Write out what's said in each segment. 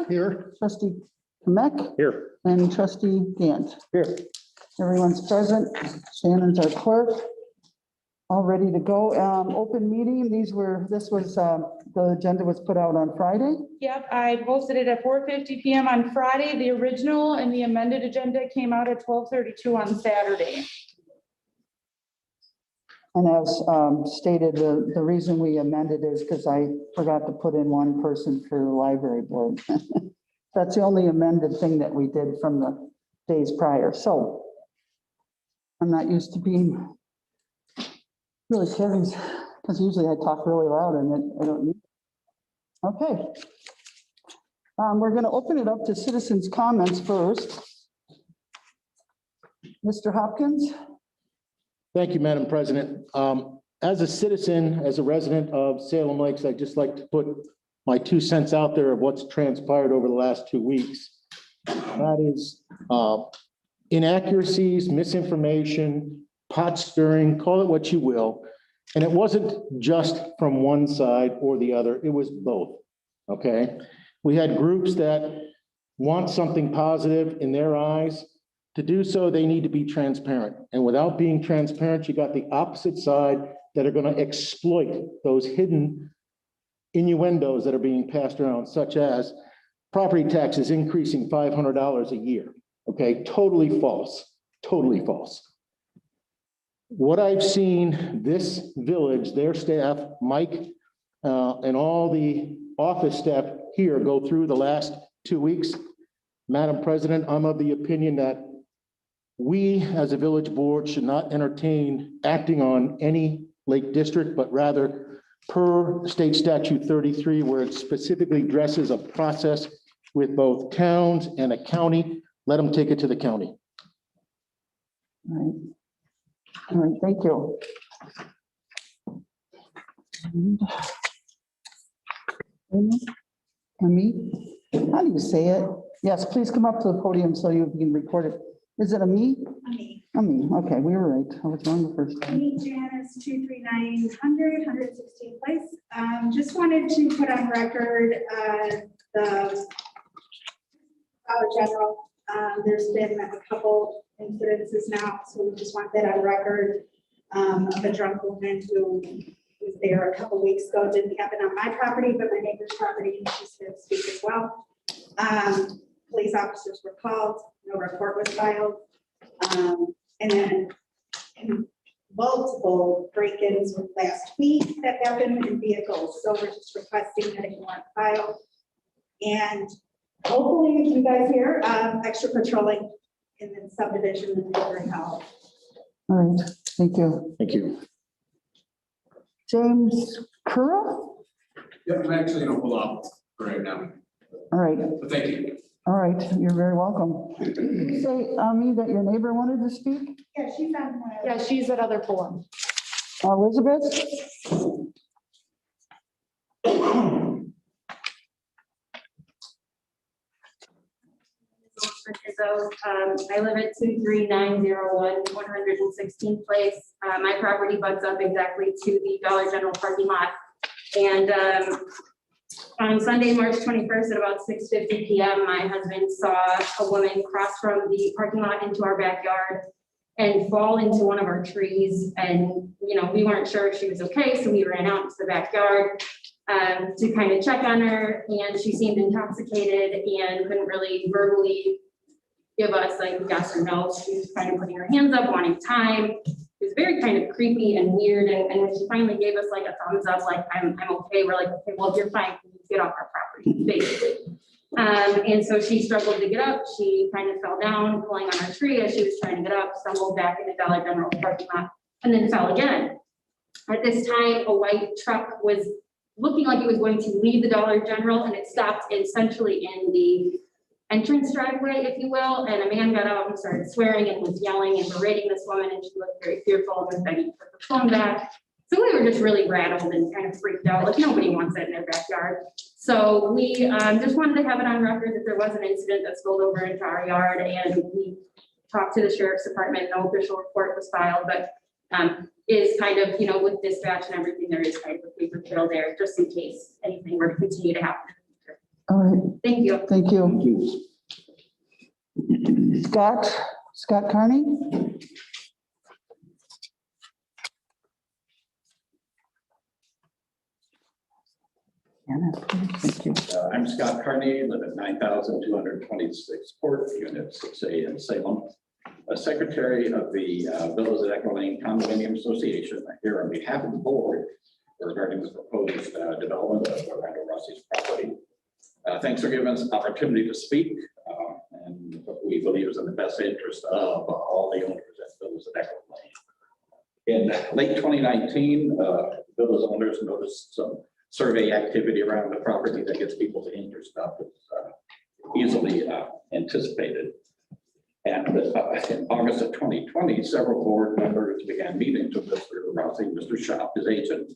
Here. Trustee Kamek Here. and trustee Gant. Here. Everyone's present. Shannon's our clerk. All ready to go. Open meeting. This was, the agenda was put out on Friday. Yep, I posted it at 4:50 PM on Friday. The original and the amended agenda came out at 12:32 on Saturday. And as stated, the reason we amended is because I forgot to put in one person for the library board. That's the only amended thing that we did from the days prior. So I'm not used to being really serious because usually I talk really loud and I don't need. Okay. We're going to open it up to citizens' comments first. Mr. Hopkins. Thank you, Madam President. As a citizen, as a resident of Salem Lakes, I'd just like to put my 2 cents out there of what's transpired over the last 2 weeks. That is inaccuracies, misinformation, pot stirring, call it what you will. And it wasn't just from one side or the other, it was both, okay? We had groups that want something positive in their eyes. To do so, they need to be transparent. And without being transparent, you got the opposite side that are going to exploit those hidden innuendos that are being passed around, such as property taxes increasing $500 a year. Okay, totally false, totally false. What I've seen this village, their staff, Mike, and all the office staff here go through the last 2 weeks, Madam President, I'm of the opinion that we as a village board should not entertain acting on any lake district, but rather per state statute 33, where it specifically addresses a process with both towns and a county, let them take it to the county. All right, thank you. Ami, how do you say it? Yes, please come up to the podium so you can record it. Is it Ami? Ami, okay, we were right. I was wrong the first time. Janice, 23900, 116th Place. Just wanted to put on record the Dollar General. There's been a couple incidences now, so we just want that on record of a drunk woman who was there a couple weeks ago. It didn't happen on my property, but my neighbor's property, and she's here to speak as well. Police officers were called, no report was filed. And then multiple break-ins last week that happened in vehicles. So we're just requesting that it warrant filed. And hopefully, if you guys hear, extra patrolling in the subdivision and neighboring houses. All right, thank you. Thank you. James Kura? Yep, I'm actually gonna pull off right now, All right, but thank you. all right, you're very welcome. Did you say, Ami, that your neighbor wanted to speak? Yeah, she's on. Yeah, she's at other forum. Elizabeth? I live at 23901 116th Place. My property butts up exactly to the Dollar General parking lot. And on Sunday, March 21st at about 6:50 PM, my husband saw a woman cross from the parking lot into our backyard and fall into one of our trees. And, we weren't sure if she was okay, so we ran out into the backyard to kind of check on her. And she seemed intoxicated and couldn't really verbally give us like yes or no. She was kind of putting her hands up, wanting time. It was very kind of creepy and weird. And when she finally gave us like a thumbs up, like I'm okay, we're like, okay, well, if you're fine, can you get off our property, basically. And so she struggled to get up. She kind of fell down, pulling on her tree as she was trying to get up, stumbled back in the Dollar General parking lot, and then fell again. At this time, a white truck was looking like it was going to leave the Dollar General, and it stopped essentially in the entrance driveway, if you will, and a man got out and started swearing and was yelling and berating this woman, and she looked very fearful and was begging for her phone back. So we were just really rattled and kind of freaked out, like nobody wants that in their backyard. So we just wanted to have it on record that there was an incident that spilled over into our yard, and we talked to the sheriff's department. No official report was filed, but is kind of, with dispatch and everything, there is kind of a paper trail there just in case anything were to continue to happen in the future. All right, Thank you. thank you. Scott Carney? Thank you. I'm Scott Carney, live at 9,226 Port, Unit 6A in Salem. Secretary of the Villas at Echo Lane Condominium Association, here on behalf of the board regarding the proposed development of Randolph Rossi's property. Thanks for giving us an opportunity to speak, and what we believe is in the best interest of all the owners at Villas at Echo Lane. In late 2019, Villas owners noticed some survey activity around the property that gets people's interest up. It's easily anticipated. And in August of 2020, several board members began meetings with Mr. Rossi, Mr. Shop, his agent,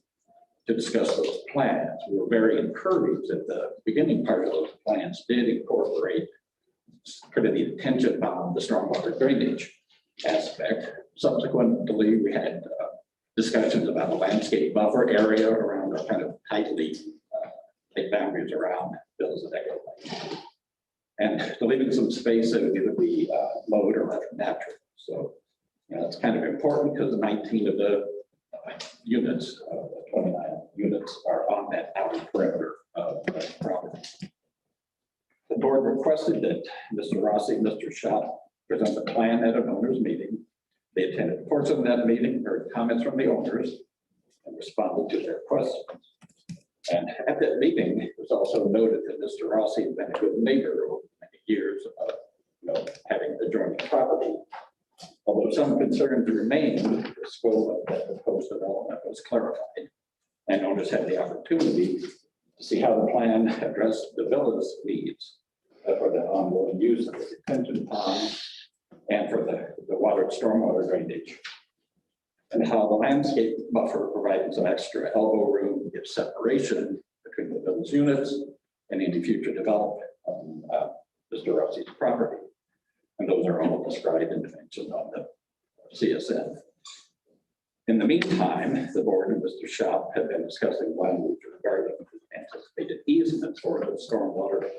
to discuss those plans. We were very encouraged that the beginning part of those plans did incorporate sort of the attention on the stormwater drainage aspect. Subsequently, we had discussions about a landscape buffer area around our kind of tightly tight boundaries around Villas at Echo Lane. And leaving some space that would either be mowed or left natural. So, you know, it's kind of important because 19 of the units, 29 units are on that outer perimeter of the property. The board requested that Mr. Rossi and Mr. Shop present the plan at an owners meeting. They attended portions of that meeting, heard comments from the owners, and responded to their questions. And at that meeting, it was also noted that Mr. Rossi had been a good neighbor over many years of having adjoining property. Although some concerns remained, the scope of that proposed development was clarified. And owners had the opportunity to see how the plan addressed the villa's needs for the ongoing use of the detention pond and for the water, stormwater drainage, and how the landscape buffer provided some extra elbow room to give separation between the villa's units and any future development on Mr. Rossi's property. And those are all described and mentioned on the CSN. In the meantime, the board and Mr. Shop have been discussing language regarding anticipated easements for the stormwater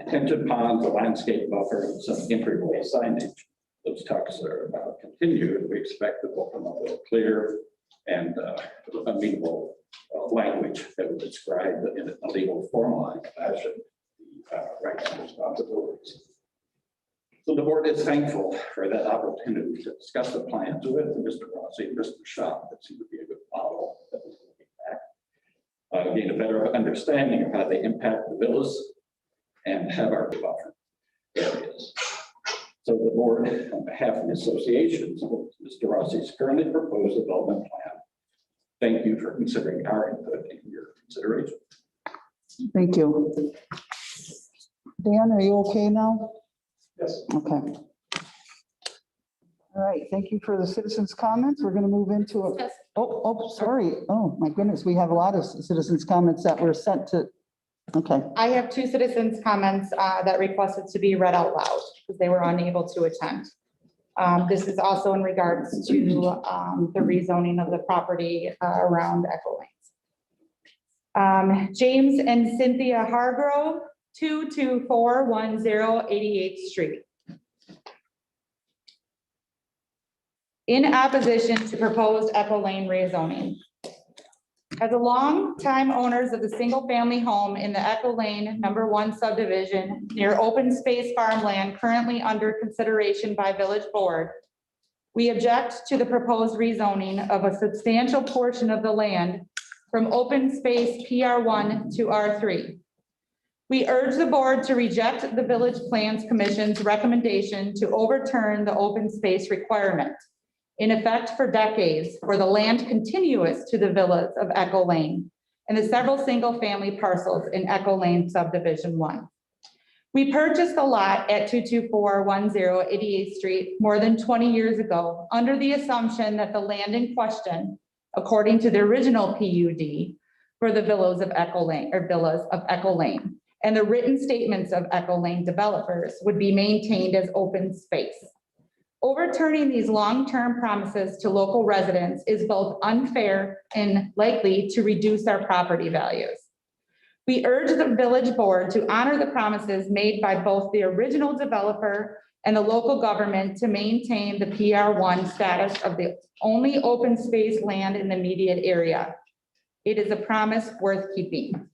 detention ponds, the landscape buffer, and some entryway signage. Those talks are about continued. We expect that we'll come up with a clear and amenable language that would describe in a legal formalized fashion the rights and responsibilities. So the board is thankful for that opportunity to discuss the plans with Mr. Rossi and Mr. Shop. That seemed to be a good model that was looking back. Gain a better understanding of how they impact the villas and have our buffer areas. So the board, on behalf of the associations, Mr. Rossi's currently proposed development plan. Thank you for considering our input in your consideration. Thank you. Dan, are you okay now? Yes. Okay. All right, thank you for the citizens' comments. We're going to move into a, Yes. sorry. Oh, my goodness, we have a lot of citizens' comments that were sent to, okay. I have two citizens' comments that requested to be read out loud because they were unable to attend. This is also in regards to the rezoning of the property around Echo Lanes. James and Cynthia Hargrove, 22410 88th Street. In opposition to proposed Echo Lane rezoning. As a longtime owners of the single-family home in the Echo Lane #1 subdivision near open space farmland currently under consideration by Village Board, we object to the proposed rezoning of a substantial portion of the land from open space PR1 to R3. We urge the board to reject the Village Plans Commission's recommendation to overturn the open space requirement in effect for decades for the land contiguous to the villas of Echo Lane and the several single-family parcels in Echo Lane Subdivision 1. We purchased the lot at 22410 88th Street more than 20 years ago under the assumption that the land in question, according to the original PUD for the villas of Echo Lane, and the written statements of Echo Lane developers would be maintained as open space. Overturning these long-term promises to local residents is both unfair and likely to reduce our property values. We urge the village board to honor the promises made by both the original developer and the local government to maintain the PR1 status of the only open space land in the immediate area. It is a promise worth keeping.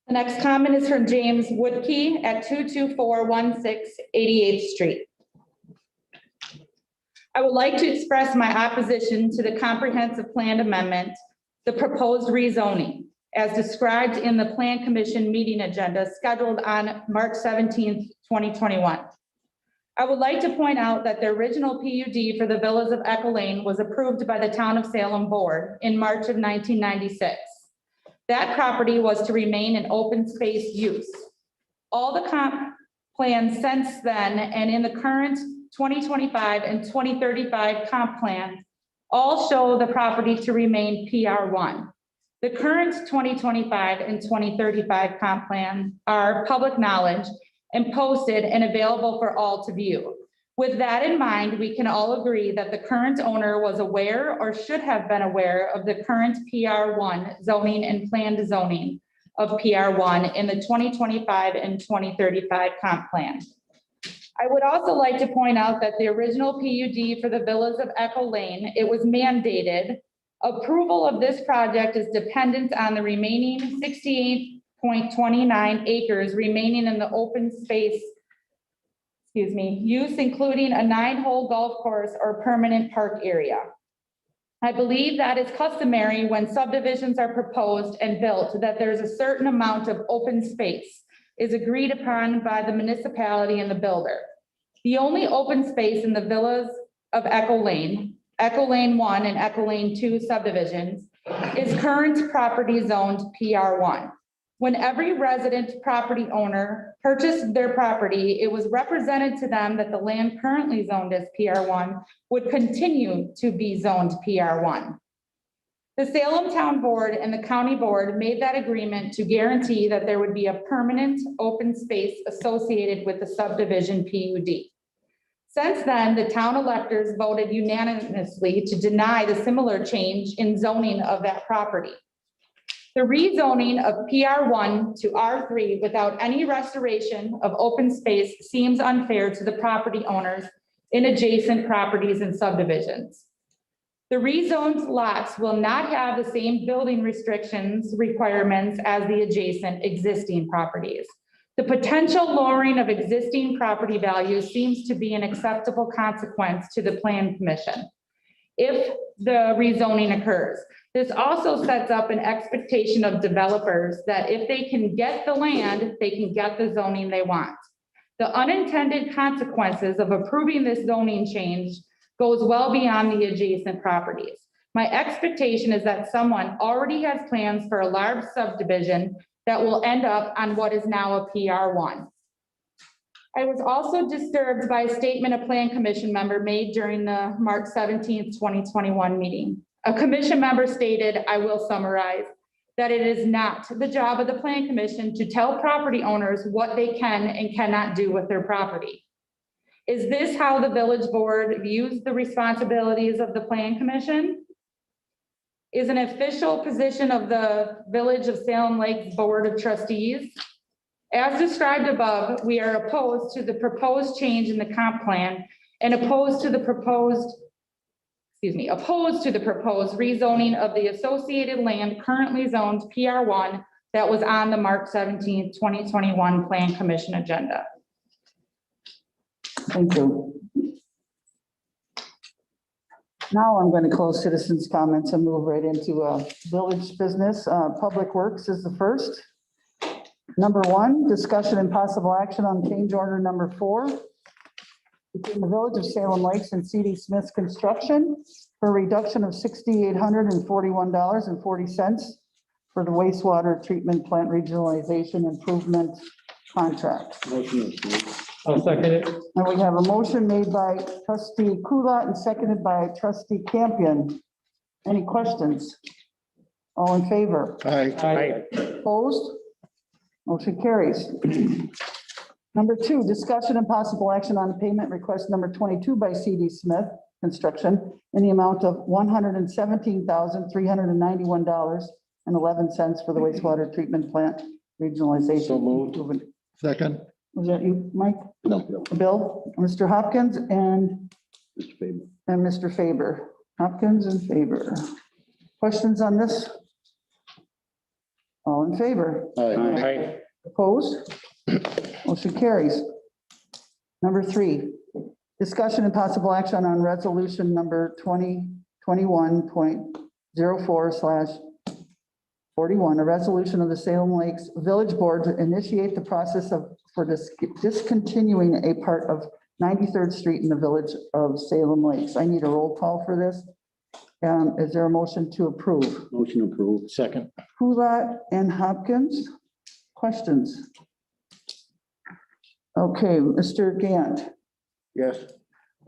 The next comment is from James Woodkey at 22416 88th Street. I would like to express my opposition to the comprehensive plan amendment, the proposed rezoning, as described in the Plan Commission meeting agenda scheduled on March 17th, 2021. I would like to point out that the original PUD for the Villas of Echo Lane was approved by the Town of Salem Board in March of 1996. That property was to remain an open space use. All the comp plans since then and in the current 2025 and 2035 comp plan all show the property to remain PR1. The current 2025 and 2035 comp plan are public knowledge and posted and available for all to view. With that in mind, we can all agree that the current owner was aware or should have been aware of the current PR1 zoning and planned zoning of PR1 in the 2025 and 2035 comp plan. I would also like to point out that the original PUD for the Villas of Echo Lane, it was mandated. Approval of this project is dependent on the remaining 68.29 acres remaining in the open space, use including a 9-hole golf course or permanent park area. I believe that is customary when subdivisions are proposed and built, that there's a certain amount of open space is agreed upon by the municipality and the builder. The only open space in the Villas of Echo Lane 1 and Echo Lane 2 subdivisions is current property zoned PR1. When every resident property owner purchased their property, it was represented to them that the land currently zoned as PR1 would continue to be zoned PR1. The Salem Town Board and the County Board made that agreement to guarantee that there would be a permanent open space associated with the subdivision PUD. Since then, the town electors voted unanimously to deny the similar change in zoning of that property. The rezoning of PR1 to R3 without any restoration of open space seems unfair to the property owners in adjacent properties and subdivisions. The rezoned lots will not have the same building restrictions requirements as the adjacent existing properties. The potential lowering of existing property values seems to be an acceptable consequence to the Plan Commission if the rezoning occurs. This also sets up an expectation of developers that if they can get the land, they can get the zoning they want. The unintended consequences of approving this zoning change goes well beyond the adjacent properties. My expectation is that someone already has plans for a large subdivision that will end up on what is now a PR1. I was also disturbed by a statement a Plan Commission member made during the March 17th, 2021 meeting. A commission member stated, I will summarize, that it is not the job of the Plan Commission to tell property owners what they can and cannot do with their property. Is this how the village board views the responsibilities of the Plan Commission? Is an official position of the Village of Salem Lakes Board of Trustees? As described above, we are opposed to the proposed change in the comp plan and opposed to the proposed rezoning of the associated land currently zoned PR1 that was on the March 17th, 2021 Plan Commission agenda. Thank you. Now I'm going to close citizens' comments and move right into village business. Public Works is the first. Number 1, discussion and possible action on change order number 4 between the Village of Salem Lakes and C.D. Smith's Construction for a reduction of $6,841.40 for the wastewater treatment plant regionalization improvement contract. I'll second it. And we have a motion made by trustee Kulat and seconded by trustee Campion. Any questions? All in favor? Aye. Opposed? Motion carries. Number 2, discussion and possible action on payment request number 22 by CD Smith Construction in the amount of $117,391.11 for the wastewater treatment plant regionalization. So moved. Second. Was that you, Mike? No. Bill, Mr. Hopkins, and Mr. Faber. Mr. Faber. Hopkins and Faber. Questions on this? All in favor? Aye. Opposed? Motion carries. Number 3, discussion and possible action on resolution number 2021.04/41, a resolution of the Salem Lakes Village Board to initiate the process for discontinuing a part of 93rd Street in the village of Salem Lakes. I need a roll call for this. Is there a motion to approve? Motion approved. Second. Hulat and Hopkins. Questions? Okay, Mr. Gant, Yes.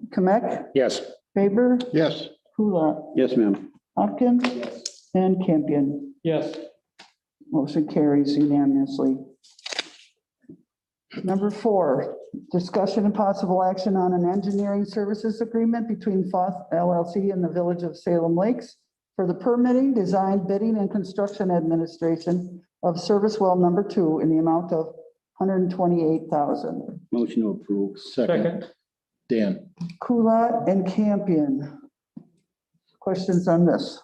Kamek, Yes. Faber, Yes. Hulat, Yes, ma'am. Hopkins, and Campion. Yes. Motion carries unanimously. Number 4, discussion and possible action on an engineering services agreement between Foth LLC and the Village of Salem Lakes for the permitting, design, bidding, and construction administration of service well number 2 in the amount of $128,000. Motion to approve. Second. Dan. Kulat and Campion. Questions on this?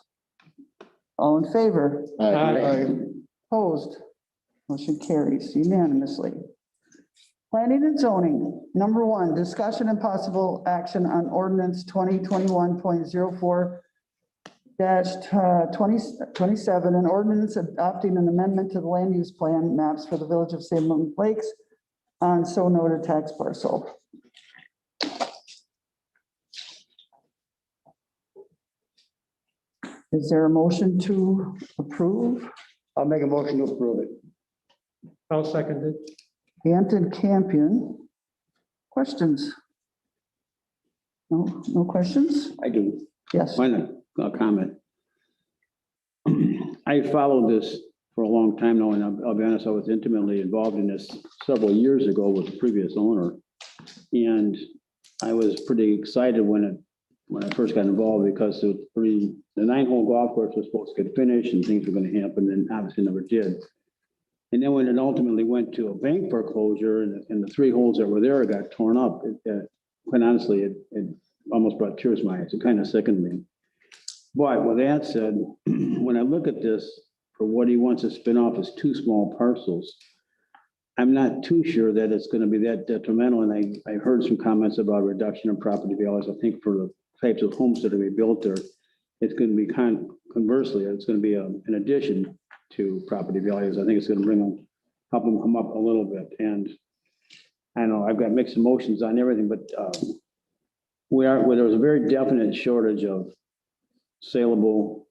All in favor? Aye. Opposed? Motion carries unanimously. Planning and zoning, number 1, discussion and possible action on ordinance 2021.04-27, an ordinance adopting an amendment to the land use plan maps for the village of Salem Lakes on so noted tax parcel. Is there a motion to approve? I'll make a motion to approve it. I'll second it. Gant and Campion. Questions? No questions? I do. Yes. Why not? I'll comment. I followed this for a long time now, and I'll be honest, I was intimately involved in this several years ago with the previous owner. And I was pretty excited when I first got involved because the 9-hole golf course was supposed to get finished and things were going to happen, and obviously never did. And then when it ultimately went to a bank foreclosure and the 3 holes that were there got torn up, quite honestly, it almost brought tears to my eyes. It kind of sickened me. But with that said, when I look at this, for what he wants to spin off as 2 small parcels, I'm not too sure that it's going to be that detrimental. And I heard some comments about reduction in property values. I think for the types of homes that are going to be built there, it's going to be conversely, it's going to be an addition to property values. I think it's going to help them come up a little bit. And I know I've got mixed emotions on everything, but there was a very definite shortage of saleable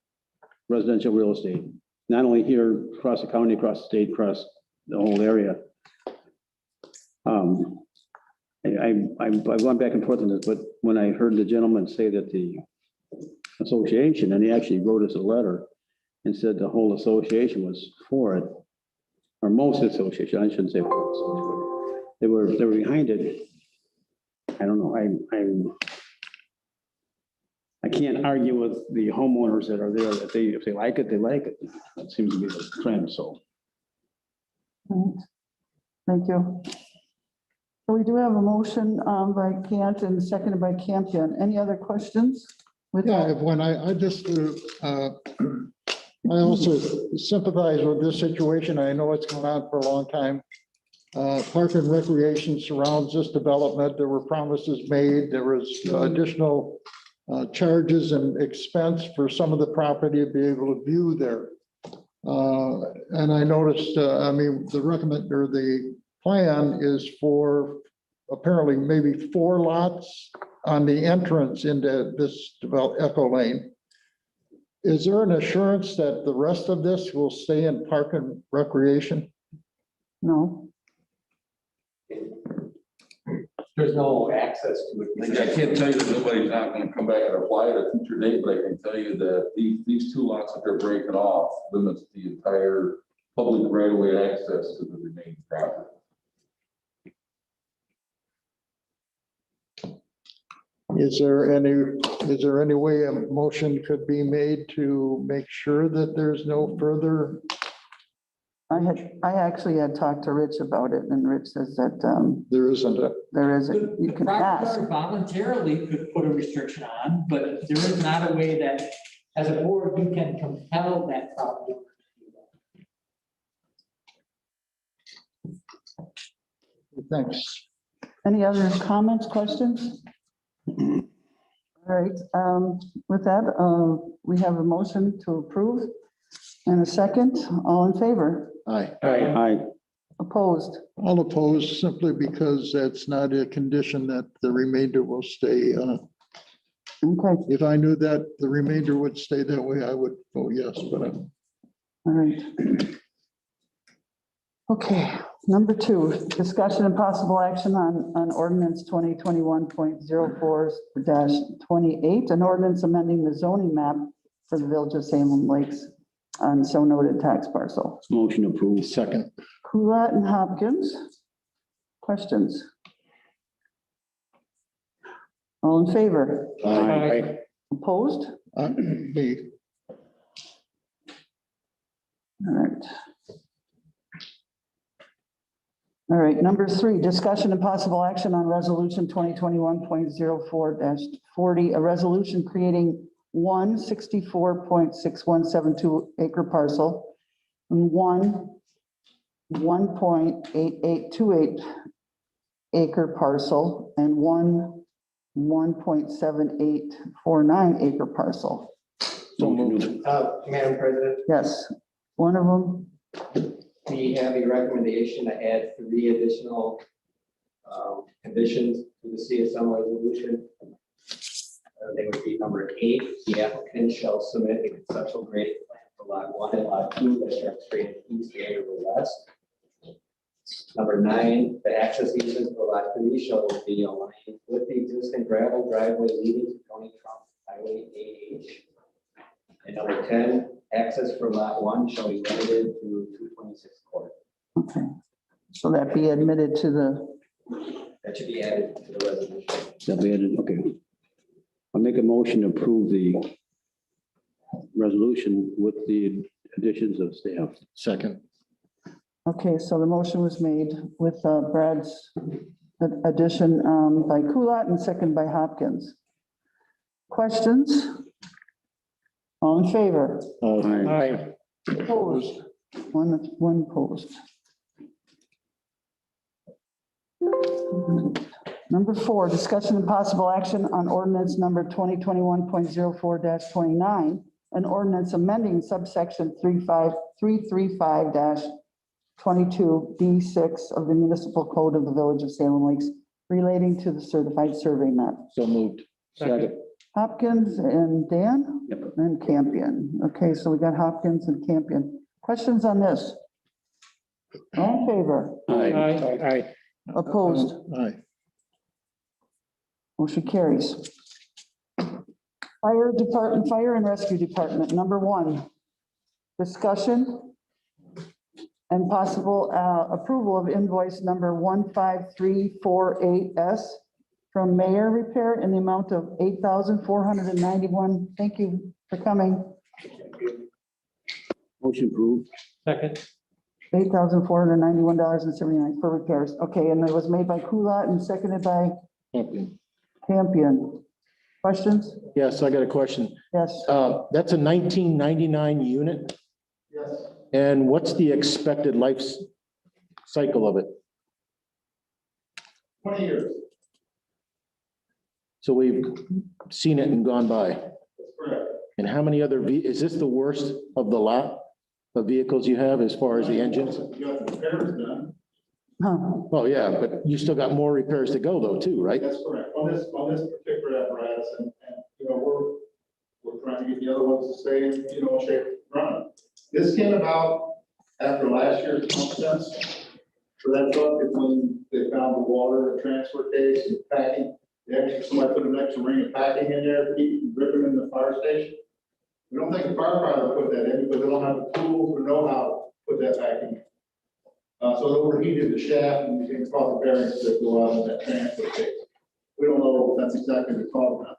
residential real estate, not only here across the county, across the state, across the whole area. I've gone back and forth on this, but when I heard the gentleman say that the association, and he actually wrote us a letter and said the whole association was for it, or most of the association, I shouldn't say for it, they were behind it. I don't know, I can't argue with the homeowners that are there, that if they like it, they like it. That seems to be the trend, so. Thank you. So we do have a motion by Gant and seconded by Campion. Any other questions? Yeah, when I just, I also sympathize with this situation. I know it's gone on for a long time. Park and Recreation surrounds this development. There were promises made. There was additional charges and expense for some of the property to be able to view there. And I noticed, the plan is for apparently maybe 4 lots on the entrance into this Echo Lane. Is there an assurance that the rest of this will stay in Park and Recreation? No. There's no access to it. I can't tell you that nobody's not gonna come back and apply at a future date, but I can tell you that these 2 lots that they're breaking off limits the entire public right of way access to the remaining property. Is there any way a motion could be made to make sure that there's no further? I actually had talked to Rich about it, and Rich says that There isn't a, there isn't, you can ask. Property owner voluntarily could put a restriction on, but there is not a way that, as a board, you can compel that property owner to do that. thanks. Any other comments, questions? All right, with that, we have a motion to approve and a second. All in favor? Aye. Aye. Opposed? I'll oppose simply because that's not a condition that the remainder will stay. Okay, If I knew that the remainder would stay that way, I would vote yes, but all right. Okay, number 2, discussion and possible action on ordinance 2021.04-28, an ordinance amending the zoning map for the village of Salem Lakes on so noted tax parcel. Motion approved. Second. Kulat and Hopkins. Questions? All in favor? Aye. Opposed? me, All right. All right, number 3, discussion and possible action on resolution 2021.04-40, a resolution creating 164.6172 acre parcel and 1.8828 acre parcel and 1.7849 acre parcel. So moved. Madam President, Yes, one of them. we have a recommendation to add 3 additional conditions to the CSM resolution. They would be number 8, the applicant shall submit a conceptual grading plan for lot 1 and lot 2 that are straight east and to the west. Number 9, the access easement for lot 3 shall be aligned with the existing gravel driveway leading to County Trunk Highway AH. And number 10, access for lot 1 shall be limited to 226 court. Okay, so that be admitted to the, That should be added to the resolution. That we added, okay. I'll make a motion to approve the resolution with the additions of staff. Second. okay, so the motion was made with Brad's addition by Kulat and second by Hopkins. Questions? All in favor? Aye. Opposed? One opposed. Number 4, discussion and possible action on ordinance number 2021.04-29, an ordinance amending subsection 335-22D6 of the municipal code of the village of Salem Lakes relating to the certified survey map. So moved. Second. Hopkins and Dan? Yep. And Campion. Okay, so we got Hopkins and Campion. Questions on this? All in favor? Aye. Opposed? aye. Motion carries. Fire Department, Fire and Rescue Department, number 1, discussion and possible approval of invoice number 15348S from Mayor Repair in the amount of $8,491. Thank you for coming. Motion approved. Second. $8,491.79 for repairs. Okay, and it was made by Kulat and seconded by Champion. Campion. Questions? Yes, I got a question. Yes. That's a 1999 unit. Yes. And what's the expected life cycle of it? 20 years. So we've seen it and gone by. That's correct. And how many other, is this the worst of the lot of vehicles you have as far as the engines? You got the repairs done. Huh. Well, yeah, but you still got more repairs to go though, too, right? That's correct. On this particular apparatus, and we're trying to get the other ones to stay in, shape running. This came about after last year's pump test for that truck, is when they found the water, the transfer case, and packing. Somebody put an extra ring of packing in there to keep from dripping in the fire station. We don't think the firefighter put that in because they don't have the tools or know how to put that packing in. So it overheated the shaft and became probably bearings that go out of that transfer case. We don't know if that's exactly the call now.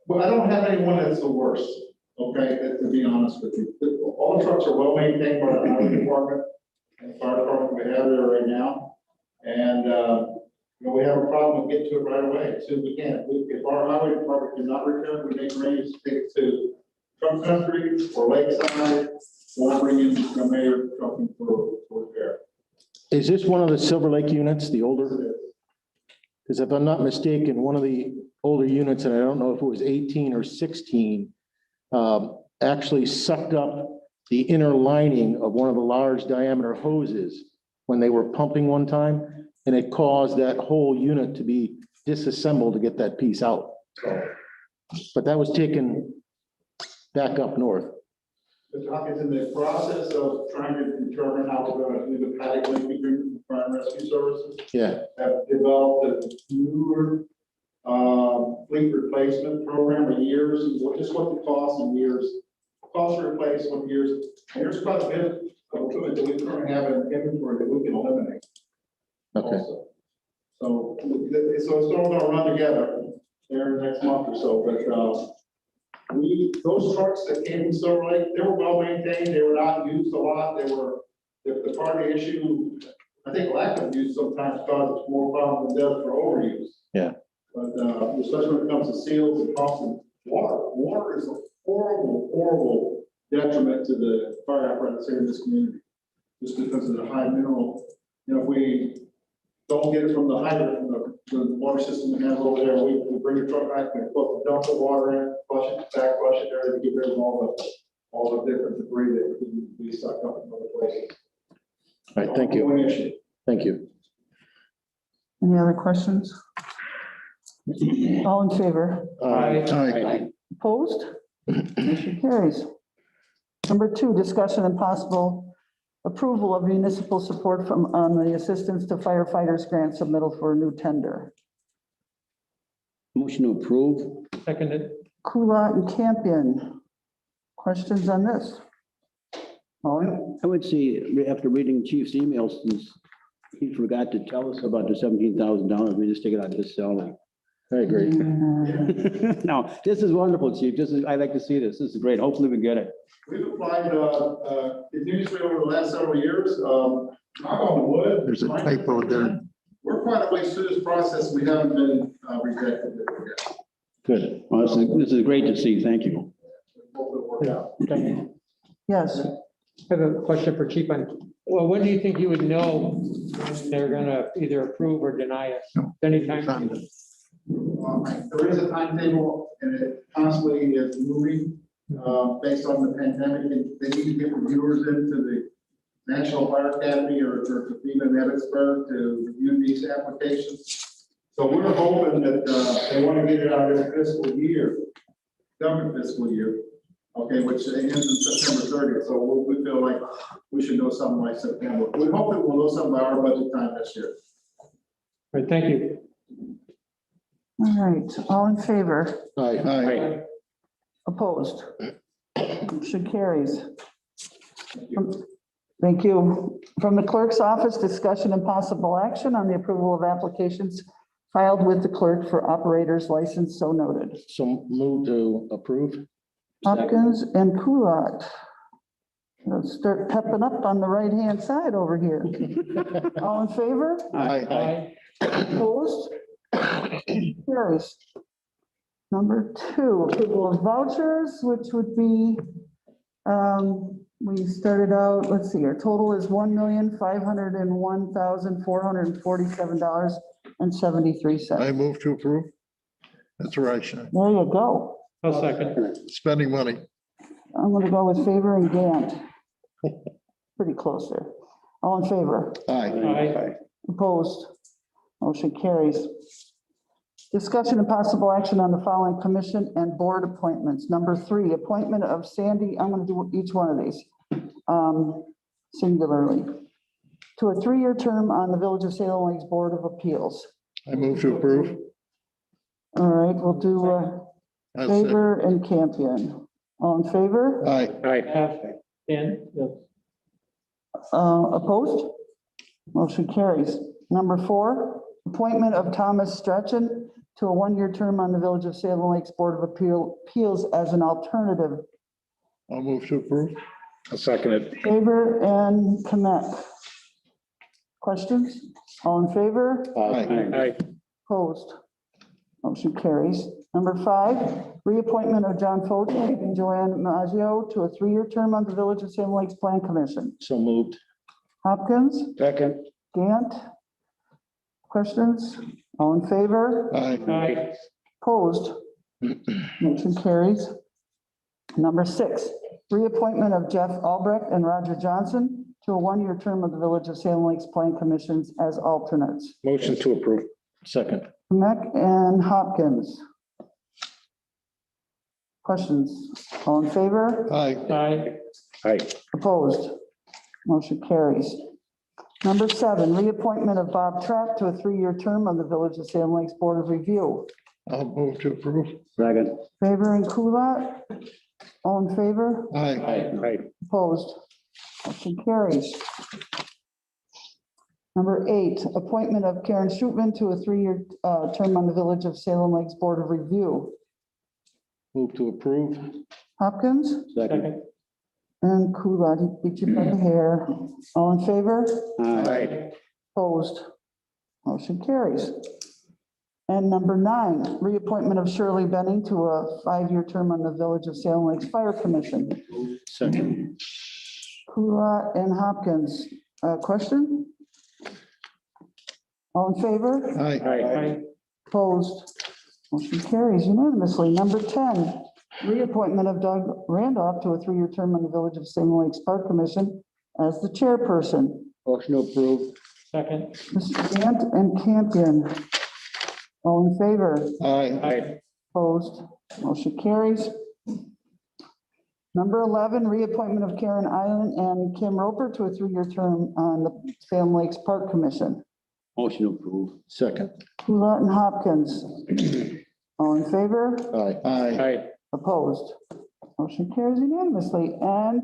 Well, I don't have anyone that's the worst, okay, to be honest with you. All the trucks are well maintained by the highway department and fire department we have there right now. And, we have a problem with getting to it right away, as soon as we can. If our highway department cannot return, we make arrangements to take it to truck country or lakeside, or bring in the mayor trucking for repair. Is this one of the Silver Lake units, the older? Because if I'm not mistaken, one of the older units, and I don't know if it was 18 or 16, actually sucked up the inner lining of one of the large diameter hoses when they were pumping one time, and it caused that whole unit to be disassembled to get that piece out. But that was taken back up north. The doc is in the process of trying to determine how we're going to do the paddock link between fire and rescue services. Yeah. Have developed a newer fleet replacement program of years, just what the cost in years, cost to replace what years. And there's quite a bit of equipment that we currently have in inventory that we can eliminate. Okay. Also. So it's all going to run together there in the next month or so, but those trucks that came from Silver Lake, they were well maintained. They were not used a lot. They were the part of the issue. I think lack of use sometimes causes more problems than does for overuse. Yeah. But especially when it comes to seals and pumps and water. Water is a horrible detriment to the fire apparatus here in this community, just because of the high mineral. If we don't get it from the hydrant, from the water system we have over there, we bring a truck back and put dump the water in, flush it back, flush it there to get rid of all the different debris that can be sucked up in other places. All right, thank you. Thank you. Any other questions? All in favor? Aye. Opposed? Motion carries. Number 2, discussion and possible approval of municipal support on the assistance to firefighters grant submittal for a new tender. Motion to approve. Seconded. Kulat and Campion. Questions on this? Owen? I would say, after reading Chief's emails, since he forgot to tell us about the $17,000, we just take it out of his salary. I agree. No, this is wonderful, Chief. I like to see this. This is great. Hopefully we get it. We've applied continuously over the last several years. Knock on wood. There's a typo there. We're quite a ways through this process. We haven't been rejected yet. Good. Well, this is great to see. Thank you. Hopefully it'll work out. Thank you. Yes. I have a question for Chief on, well, when do you think you would know when they're gonna either approve or deny us? Anytime? There is a timetable and it constantly is moving based on the pandemic. And they need to get reviewers into the National Fire Academy or to FEMA in Evansburg to review these applications. So we're hoping that they want to get it out of this fiscal year, government fiscal year, okay, which ends in September 30th. So we feel like we should know something by September. We hope that we'll know something by our budget time this year. All right, thank you. All right, all in favor? Aye. Opposed? Motion carries. Thank you. From the clerk's office, discussion and possible action on the approval of applications filed with the clerk for operator's license, so noted. So move to approve. Hopkins and Kulat. Let's start pepping up on the right-hand side over here. All in favor? Aye. Opposed? Carries. Number 2, approval of vouchers, which would be, we started out, let's see, our total is $1,501,447.73. I move to approve. That's right, Sean. There you go. I'll second. Spending money. I'm gonna go with Favor and Gant. Pretty close there. All in favor? Aye. Opposed? Motion carries. Discussion and possible action on the following commission and board appointments. Number 3, appointment of Sandy, I'm going to do each one of these singularly, to a 3-year term on the Village of Salem Lake's Board of Appeals. I move to approve. All right, we'll do Favor and Campion. All in favor? Dan? Yes. Opposed? Motion carries. Number 4, appointment of Thomas Stretchen to a 1-year term on the Village of Salem Lakes Board of Appeals as an alternative. I'll move to approve. I'll second it. Favor and Kmet. Questions? All in favor? Aye. Opposed? Motion carries. Number 5, reappointment of John Fulton and Joanne Maggio to a 3-year term on the Village of Salem Lakes Plan Commission. So moved. Hopkins, Second. Gant. Questions? All in favor? Aye. Opposed? Motion carries. Number 6, reappointment of Jeff Albrecht and Roger Johnson to a 1-year term of the Village of Salem Lakes Plan Commissions as alternates. Motion to approve. Second. Kmek and Hopkins. Questions? All in favor? Aye. Aye. Opposed? Motion carries. Number 7, reappointment of Bob Trapp to a 3-year term on the Village of Salem Lakes Board of Review. I'll move to approve. Second. Favor and Kulat? All in favor? Aye. Aye. Opposed? Motion carries. Number 8, appointment of Karen Shootman to a 3-year term on the Village of Salem Lakes Board of Review. Move to approve. Hopkins Second. and Kulat, he beat you by the hair. All in favor? Aye. Opposed? Motion carries. And number 9, reappointment of Shirley Benning to a 5-year term on the Village of Salem Lakes Fire Commission. Second. Kulat and Hopkins. Question? All in favor? Aye. Aye. Opposed? Motion carries unanimously. Number 10, reappointment of Doug Randolph to a 3-year term on the Village of Salem Lakes Park Commission as the chairperson. Motion to approve. Second. Mr. Gant and Campion. All in favor? Aye. Aye. Opposed? Motion carries. Number 11, reappointment of Karen Island and Kim Roper to a 3-year term on the Salem Lakes Park Commission. Motion to approve. Second. Kulat and Hopkins. All in favor? Aye. Aye. Aye. Opposed? Motion carries unanimously. And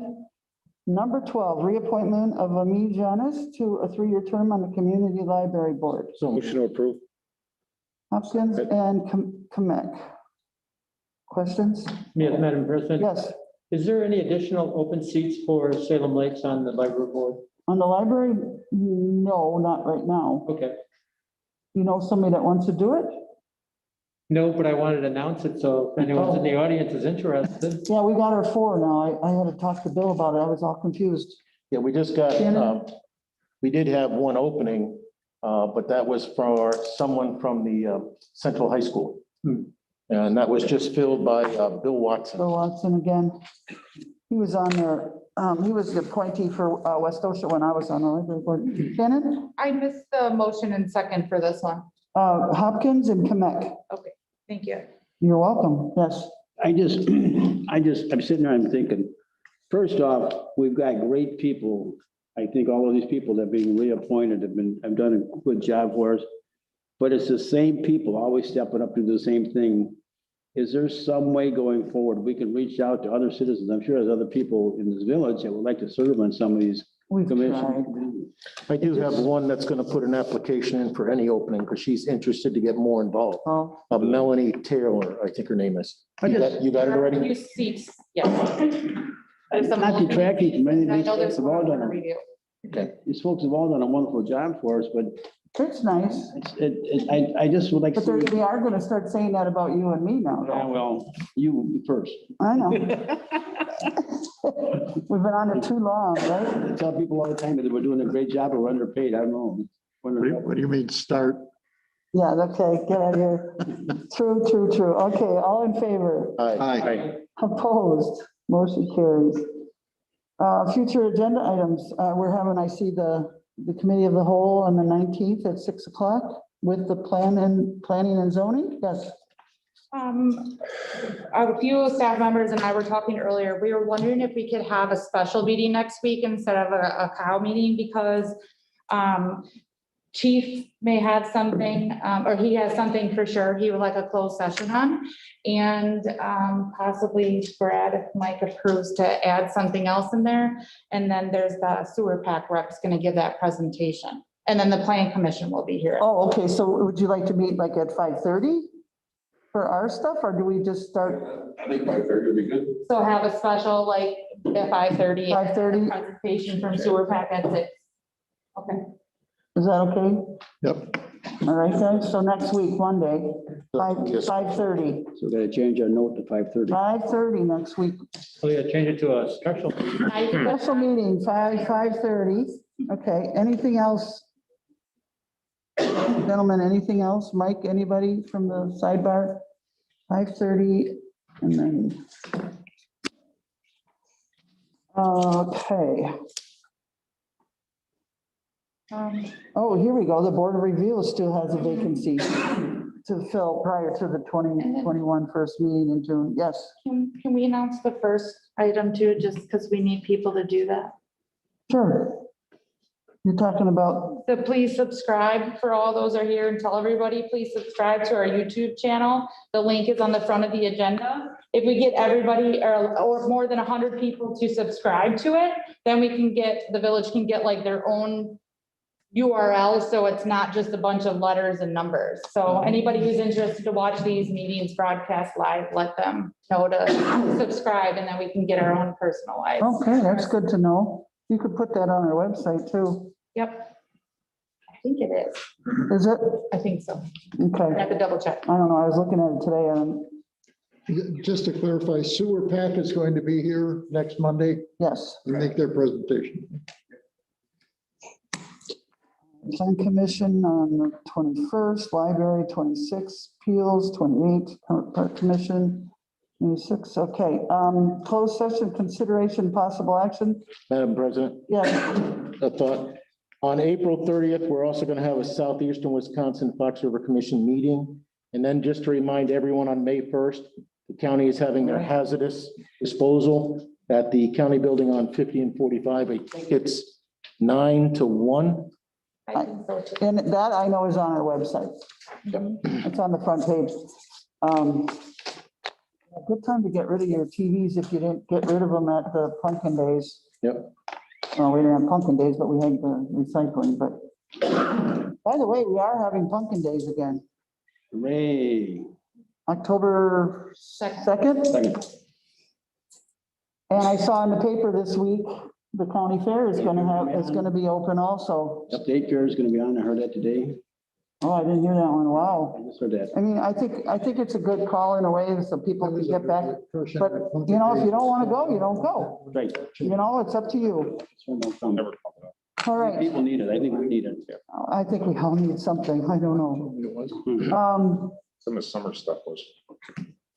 number 12, reappointment of Ami Janis to a 3-year term on the Community Library Board. So Motion to approve. Hopkins and Kmek. Questions? Yes, Madam President. Yes, Is there any additional open seats for Salem Lakes on the library board? on the library? No, not right now. Okay. You know somebody that wants to do it? No, but I wanted to announce it, so if anyone's in the audience is interested. Yeah, we got our 4 now. I had to talk to Bill about it. I was all confused. Yeah, we just got, Shannon? we did have one opening, but that was for someone from the Central High School. And that was just filled by Bill Watson. Bill Watson again. He was on there. He was the appointee for West Osha when I was on the library board. Shannon? I missed the motion and second for this one. Hopkins and Kmek. Okay, thank you. You're welcome. Yes. I'm sitting there, I'm thinking, first off, we've got great people. I think all of these people that are being reappointed have done a good job for us. But it's the same people always stepping up to do the same thing. Is there some way going forward we can reach out to other citizens? I'm sure there's other people in this village that would like to serve on some of these We've tried. commissions. I do have one that's going to put an application in for any opening because she's interested to get more involved. Oh, Melanie Taylor, I think her name is. You got it Few already? seats, yes. There's some Not detracting from any of I these know there's folks have all one done, to review. Okay. these folks have all done a wonderful job for us, but that's nice. I just would like to But see. they are gonna start saying that about you and me now, Yeah, though. well, you first. I know. We've been on it too long, right? I tell people all the time that we're doing a great job or we're underpaid. I don't know. What do you mean, start? Yeah, okay, get out of here. True. Okay, all in favor? Aye. Aye. Opposed? Motion carries. Future agenda items, we're having, I see the committee of the whole on the 19th at 6 o'clock with the planning and zoning. Yes. A few staff members and I were talking earlier, we were wondering if we could have a special meeting next week instead of a cow meeting because Chief may have something, or he has something for sure he would like a closed session on. And possibly Brad, if Mike approves to add something else in there. And then there's the sewer pack rep's gonna give that presentation And then the planning commission will be here. Oh, okay, so would you like to meet like at 5:30 for our stuff, or do we just start I think 5:30 would be good. So have a special like at 5:30. 5:30? Presentation from sewer pack at 6. Okay. Is that okay? Yep. All right, guys, so next week, Monday, Yes. 5:30. So we gotta change our note to 5:30. 5:30 next week. So you gotta change it to a special. Special meeting, 5:30. Okay, anything else? Gentlemen, anything else? Mike, anybody from the sidebar? 5:30 and then. Okay. Oh, here we go. The Board of Review still has a vacancy to fill prior to the 2021 first meeting in June. Yes, Can we announce the first item too, just because we need people to do that? sure. You're talking about, So please subscribe for all those are here and tell everybody, please subscribe to our YouTube channel. The link is on the front of the agenda. If we get everybody or more than 100 people to subscribe to it, then we can get, the village can get like their own URL, so it's not just a bunch of letters and numbers. So anybody who's interested to watch these meetings broadcast live, let them know to subscribe and then we can get our own personalized. okay, that's good to know. You could put that on our website too. Yep. I think it is. Is it? I think so. I Okay. have to double check. I don't know. I was looking at it today and Just to clarify, sewer pack is going to be here next Monday yes. and make their presentation. Plan Commission on the 21st, Library 26, Appeals 28, Park Commission 26, okay. Closed session, consideration, possible action. Madam President, Yeah, a thought. On April 30th, we're also going to have a Southeastern Wisconsin Fox River Commission meeting. And then just to remind everyone, on May 1st, the county is having their hazardous disposal at the county building on 50 and 45. I think it's 9 to 1. I think so too. and that I know is on our website. It's on the front page. A good time to get rid of your TVs if you didn't get rid of them at the pumpkin days. Yep. Well, we didn't have pumpkin days, but we had the recycling, but. By the way, we are having pumpkin days again, Hooray. October 2nd. Second. And I saw in the paper this week, the county fair is gonna be open also. State fair is gonna be on. I heard that today. Oh, I didn't hear that one. Wow. I just heard that. I mean, I think it's a good call in a way so people can get back. But, you know, if you don't want to go, you don't go. Right. You know, it's up to you. So no comment. All right. People need it. I think we need it. I think we all need something. I don't know. Some of the summer stuff was.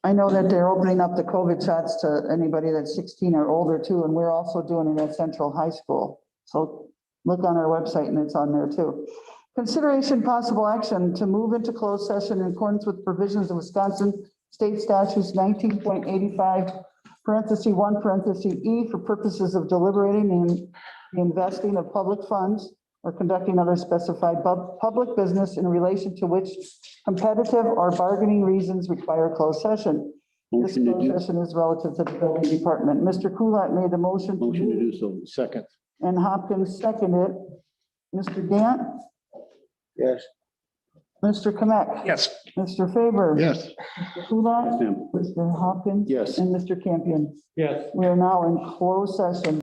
I know that they're opening up the COVID shots to anybody that's 16 or older too, and we're also doing it at Central High School. So look on our website and it's on there too. Consideration possible action to move into closed session in accordance with provisions of Wisconsin State Statutes 19.85, parenthesis 1, parenthesis E, for purposes of deliberating and investing of public funds or conducting other specified public business in relation to which competitive or bargaining reasons require closed session. This Motion to closed do, session is relative to the building department. Mr. Kulat made the motion. motion to do so. Second. And Hopkins seconded. Mr. Gant, Yes. Mr. Kmek, Yes. Mr. Faber. Yes. Mr. Kulat, Ma'am. Mr. Hopkins. Yes. And Mr. Campion. Yes. We are now in closed session.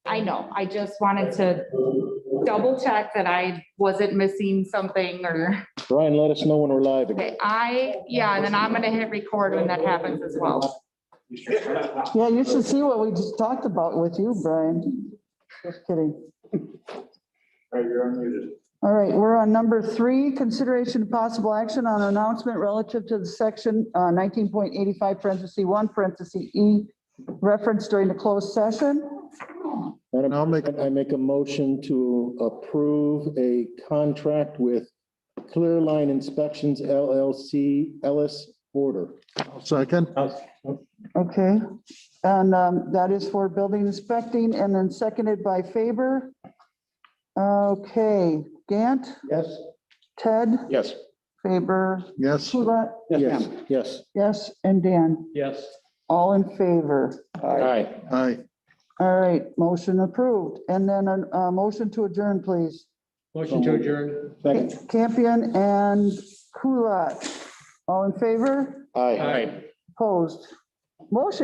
I know, I just wanted to double check that I wasn't missing something or, Brian, let us know when we're live again. okay, yeah, and then I'm gonna hit record when that happens as well. Yeah, you should see what we just talked about with you, Brian. Just kidding. You're unmuted. All right, we're on number 3, consideration of possible action on announcement relative to the section 19.85 parentheses 1 parentheses E reference during the closed session. I make a motion to approve a contract with Clear Line Inspections LLC, Ellis Border. Second, Okay, and that is for building inspecting and then seconded by Faber. Okay, Gant, Yes. Ted, Yes. Faber, yes. Hulett, Yes, yes. yes, and Dan, Yes. all in favor. Aye. Aye. All right, motion approved. And then a motion to adjourn, please. Motion to adjourn. Second. Campion and Hulett, all in favor? Aye. Opposed? Motion